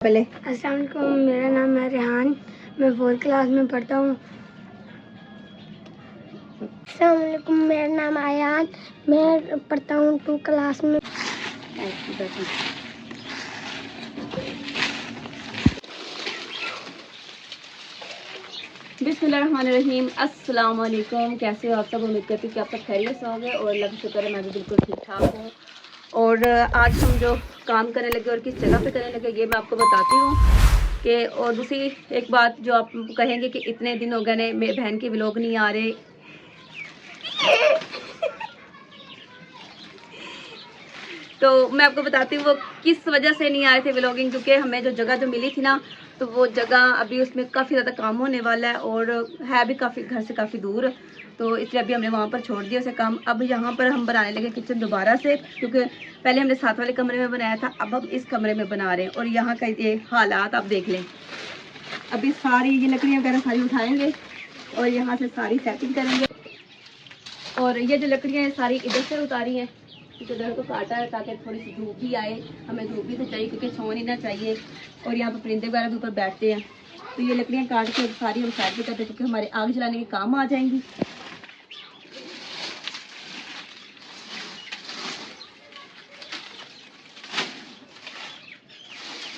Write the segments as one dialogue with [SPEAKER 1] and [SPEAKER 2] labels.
[SPEAKER 1] पहले
[SPEAKER 2] अस्सलाम वालेकुम, मेरा नाम है रेहान, मैं 4th क्लास में पढ़ता हूँ। अस्सलाम वालेकुम, मेरा नाम आयान, मैं पढ़ता हूँ 2 क्लास में।
[SPEAKER 1] बिस्मिल्लाहिर्रहमानिर्रहीम। अस्सलाम वालेकुम। कैसे हो आप सब? उम्मीद करती हूँ कि आप सब खैरियत से होंगे और अल्लाह का शुक्र है मैं भी बिल्कुल ठीक ठाक हूँ। और आज हम जो काम करने लगे और किस जगह पे करने लगे ये मैं आपको बताती हूँ कि और दूसरी एक बात जो आप कहेंगे कि इतने दिन हो गए मेरी बहन के व्लॉग नहीं आ रहे। तो मैं आपको बताती हूँ वो किस वजह से नहीं आ रहे थे व्लॉगिंग, क्योंकि हमें जो जगह जो मिली थी ना, तो वो जगह अभी उसमें काफ़ी ज़्यादा काम होने वाला है और है भी काफ़ी घर से काफ़ी दूर, तो इसलिए अभी हमने वहाँ पर छोड़ दिया उसे काम। अब यहाँ पर हम बनाने लगे किचन दोबारा से, क्योंकि पहले हमने साथ वाले कमरे में बनाया था, अब हम इस कमरे में बना रहे हैं। और यहाँ का ये हालात आप देख लें। अभी सारी ये लकड़ियाँ वगैरह सारी उठाएँगे और यहाँ से सारी सेटिंग करेंगे। और ये जो लकड़ियाँ हैं सारी इधर से उतारी हैं, इधर को काटा है ताकि थोड़ी सी धूप भी आए, हमें धूप भी तो चाहिए क्योंकि छाँव नहीं ना चाहिए। और यहाँ पर परिंदे वगैरह भी ऊपर बैठते हैं, तो ये लकड़ियाँ काट के सारी हम साइड पे करते हैं क्योंकि हमारे आग जलाने के काम आ जाएंगी।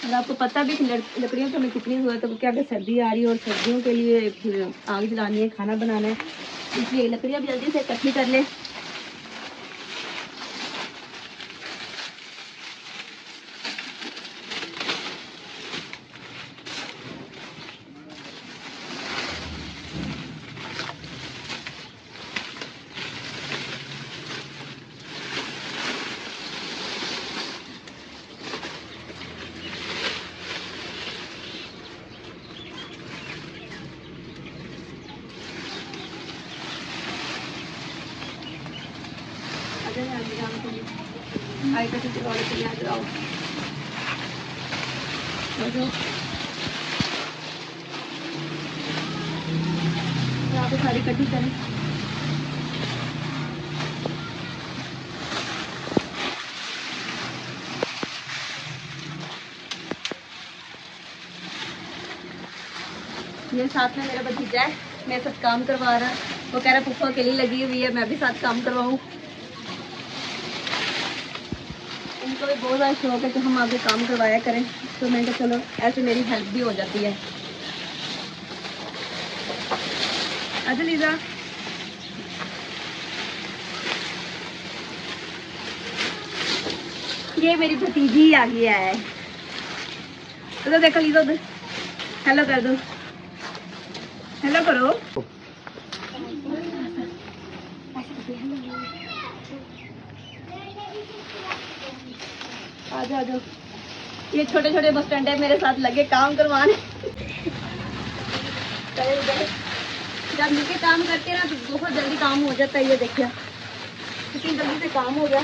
[SPEAKER 1] और आपको पता भी लकड़ियों की हमें कितनी ज़रूरत है, क्योंकि अगर सर्दी आ रही है और सर्दियों के लिए फिर आग जलानी है, खाना बनाना है, इसलिए लकड़ियाँ भी जल्दी से इकट्ठी कर लें। आई तो किसी और के यहाँ जाओ यहाँ पे सारी इकट्ठी करें। ये साथ में मेरा भतीजा है, मेरे साथ काम करवा रहा है। वो कह रहा है पुप्पा अकेली लगी हुई है, मैं भी साथ काम करवाऊँ। इनको भी बहुत ज़्यादा शौक है कि हम आगे काम करवाया करें, तो मैंने कहा चलो ऐसे मेरी हेल्प भी हो जाती है। अच्छा लीजा, ये मेरी भतीजी आ गई है। तो देखो लीजा उधर हेलो कर दो, हेलो करो। आ जाओ। ये छोटे छोटे बस स्टैंड है मेरे साथ लगे काम करवाने। जब मिलके काम करते हैं ना तो बहुत जल्दी काम हो जाता है। ये देखिए कितनी जल्दी से काम हो गया।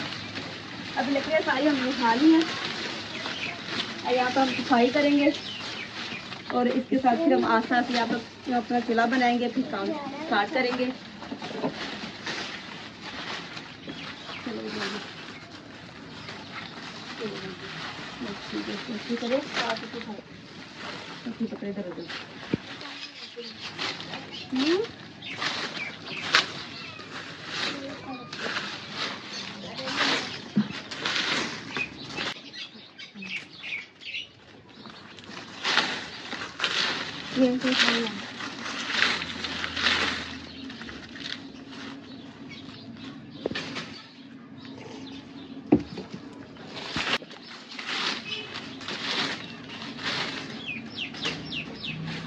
[SPEAKER 1] अब लकड़ियाँ सारी हमने उठा ली हैं, यहाँ पर हम सफाई करेंगे और इसके साथ फिर हम आस्ते आस्ते यहाँ पर अपना चूल्हा बनाएंगे, फिर काम स्टार्ट करेंगे।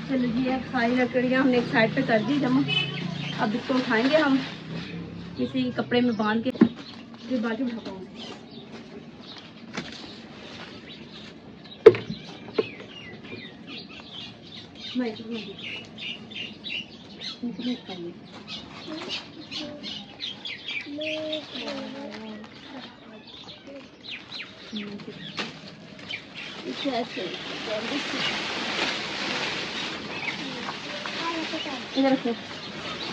[SPEAKER 1] चलो जी, अब सारी लकड़ियाँ हमने एक साइड पे कर दी जमा। अब इसको उठाएंगे हम किसी कपड़े में बांध के, फिर बाकी उठा पाऊंगे। इधर रखो बस, नीचे ऐसे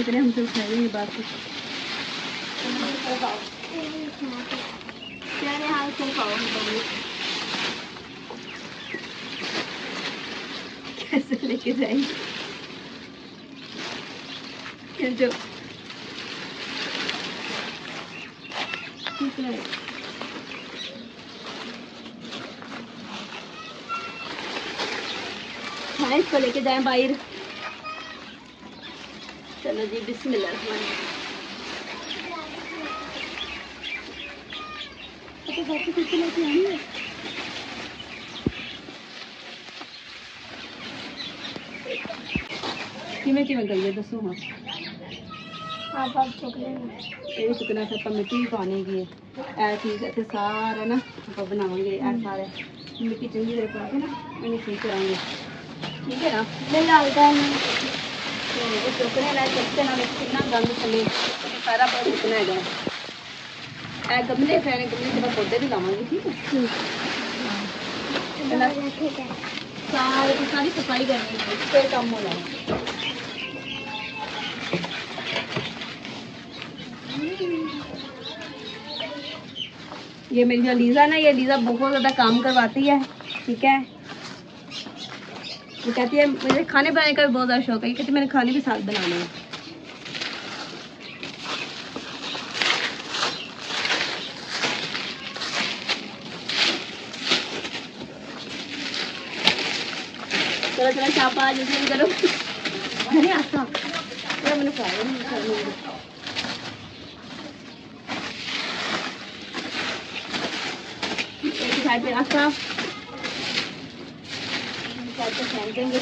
[SPEAKER 1] इतने हमसे उठाए ये बात कुछ प्यारे हाल से खाओ कैसे लेके जाएंगे जो ठीक है हाँ इसको लेके जाएं बाहर। चलो जी बिस्मिल्लाह किमें गई है दसो हाँ
[SPEAKER 2] आप चुकले
[SPEAKER 1] ये चुकना से आप मिट्टी भी पाने की है चीज़ इतने सारा ना आप बनाएंगे सारा मिट्टी चंगी तरह पा के ना इन्हें ठीक कराएंगे ठीक है ना तो चुकने ना चुकते ना कितना गंद थले सारा पर चुकना है गमले फैने गमले से पौधे भी लावांगे ठीक है
[SPEAKER 2] ठीक है
[SPEAKER 1] सारी सफाई करनी है फिर काम हो जाएगा। ये मेरी जो लीज़ा ना ये लीज़ा बहुत ज़्यादा काम करवाती है ठीक है। वो कहती है मुझे खाने बनाने का भी बहुत ज़्यादा शौक है, ये कहती है मैंने खाने भी साथ बनाना है। चलो चलो चापा जल्दी करो अरे आता मैंने साइड पे आस्था साइड पे फेंक देंगे।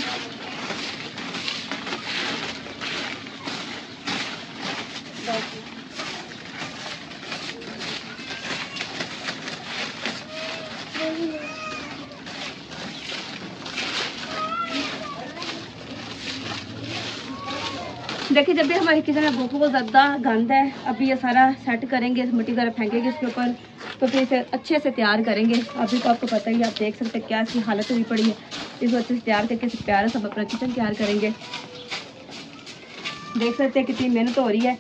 [SPEAKER 1] देखिए जब भी हमारे किचन में बहुत ज़्यादा गंद है, अभी ये सारा सेट करेंगे, मिट्टी वगैरह फेंकेंगे इसके ऊपर, तो फिर इसे अच्छे से तैयार करेंगे। अभी तो आपको पता ही, आप देख सकते हैं क्या इसकी हालत हुई पड़ी है। इसको अच्छे से तैयार करके इसे प्यारा सब अपना किचन तैयार करेंगे। देख सकते हैं कितनी मेहनत हो रही है।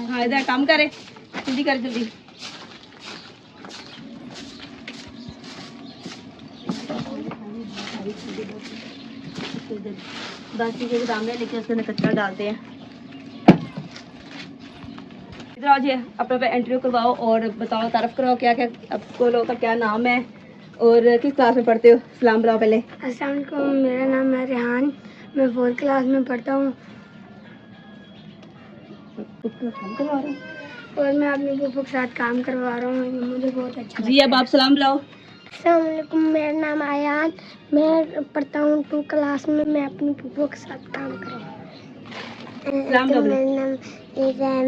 [SPEAKER 1] हाँ इधर काम करे, जल्दी कर जल्दी। दस चीजें के दाम लेके उसके अंदर कचरा डालते हैं। इधर आज अपना इंटरव्यू करवाओ और बताओ, तारीफ कराओ क्या क्या आपको लोगों का क्या नाम है और किस क्लास में पढ़ते हो। सलाम बुलाओ पहले।
[SPEAKER 2] अस्सलाम वालेकुम, मेरा नाम है रेहान, मैं 4th क्लास में पढ़ता हूँ और मैं अपने फूफो के साथ काम करवा रहा हूँ, मुझे बहुत अच्छा
[SPEAKER 1] जी। अब आप सलाम बुलाओ।
[SPEAKER 2] अस्सलाम वालेकुम, मेरा नाम आयान, मैं पढ़ता हूँ 2 क्लास में, मैं अपनी फूफो के साथ काम कर रहा हूँ।
[SPEAKER 1] सलाम बुलाओ।
[SPEAKER 2] मेरा नाम ईज़ान,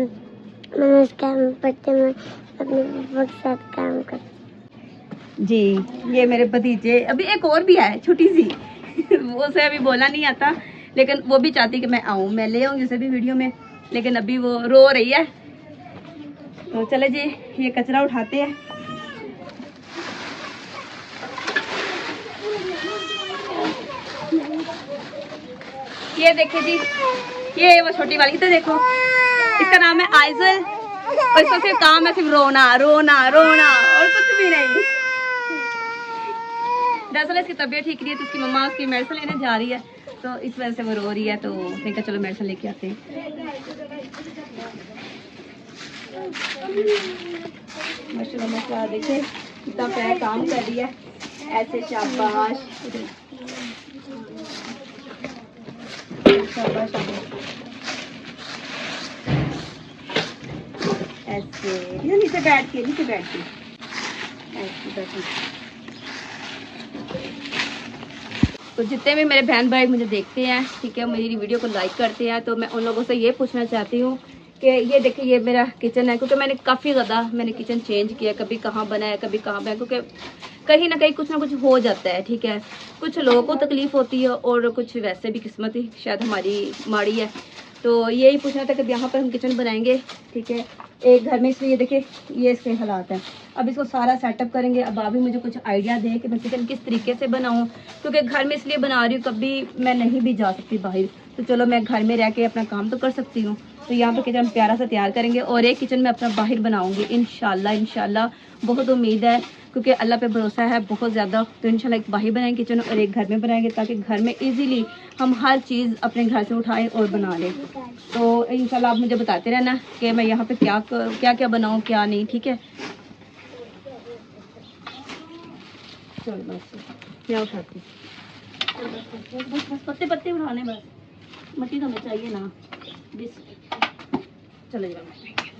[SPEAKER 2] मैं इस काम में पढ़ते हुए अपने फूफो के साथ काम कर
[SPEAKER 1] जी। ये मेरे भतीजे, अभी एक और भी है छोटी सी वो उसे अभी बोला नहीं आता, लेकिन वो भी चाहती कि मैं आऊँ, मैं ले आऊँगी उसे भी वीडियो में, लेकिन अभी वो रो रही है। तो चले जी ये कचरा उठाते हैं। ये देखिए जी, ये वो छोटी वाली, तो देखो इसका नाम है आइजल और इसका सिर्फ काम है सिर्फ रोना रोना रोना और कुछ भी नहीं। दरअसल इसकी तबीयत ठीक नहीं है तो उसकी मम्मा उसकी मेडिसिन लेने जा रही है, तो इस वजह से वो रो रही है। तो उसने कहा चलो मेडिसिन लेके आते हैं। माशाल्लाह माशाल्लाह, देखिए कितना प्यारा काम कर रही है। ऐसे शाबाश शाबाश ऐसे नीचे बैठ के ऐसे बैठो। तो जितने भी मेरे बहन भाई मुझे देखते हैं ठीक है, मेरी वीडियो को लाइक करते हैं, तो मैं उन लोगों से ये पूछना चाहती हूँ कि ये देखिए ये मेरा किचन है, क्योंकि मैंने काफ़ी ज़्यादा किचन चेंज किया, कभी कहाँ बनाया कभी कहाँ बनाया, क्योंकि कहीं ना कहीं कुछ ना कुछ हो जाता है, ठीक है। कुछ लोगों को तकलीफ़ होती है और कुछ वैसे भी किस्मत ही शायद हमारी माड़ी है। तो यही पूछना था कि यहाँ पर हम किचन बनाएंगे, ठीक है, एक घर में। इसलिए देखिए ये इसके हालात हैं। अब इसको सारा सेटअप करेंगे। अब अभी मुझे कुछ आइडिया दें कि मैं किचन किस तरीके से बनाऊँ, क्योंकि घर में इसलिए बना रही हूँ, कभी मैं नहीं भी जा सकती बाहर, तो चलो मैं घर में रह के अपना काम तो कर सकती हूँ। तो यहाँ पर किचन प्यारा सा तैयार करेंगे और एक किचन में अपना बाहर बनाऊँगी इंशाल्लाह। बहुत उम्मीद है, क्योंकि अल्लाह पे भरोसा है बहुत ज़्यादा। तो इंशाल्लाह एक बाहर बनाएंगे किचन और एक घर में बनाएंगे, ताकि घर में इजीली हम हर चीज़ अपने घर से उठाएं और बना लें। तो इंशाल्लाह आप मुझे बताते रहना कि मैं यहाँ पे क्या बनाऊँ क्या नहीं, ठीक है। चलो बस क्या उठाती बस पत्ते पत्ते उठाने, बस मट्टी तो हमें चाहिए ना। चलो जी।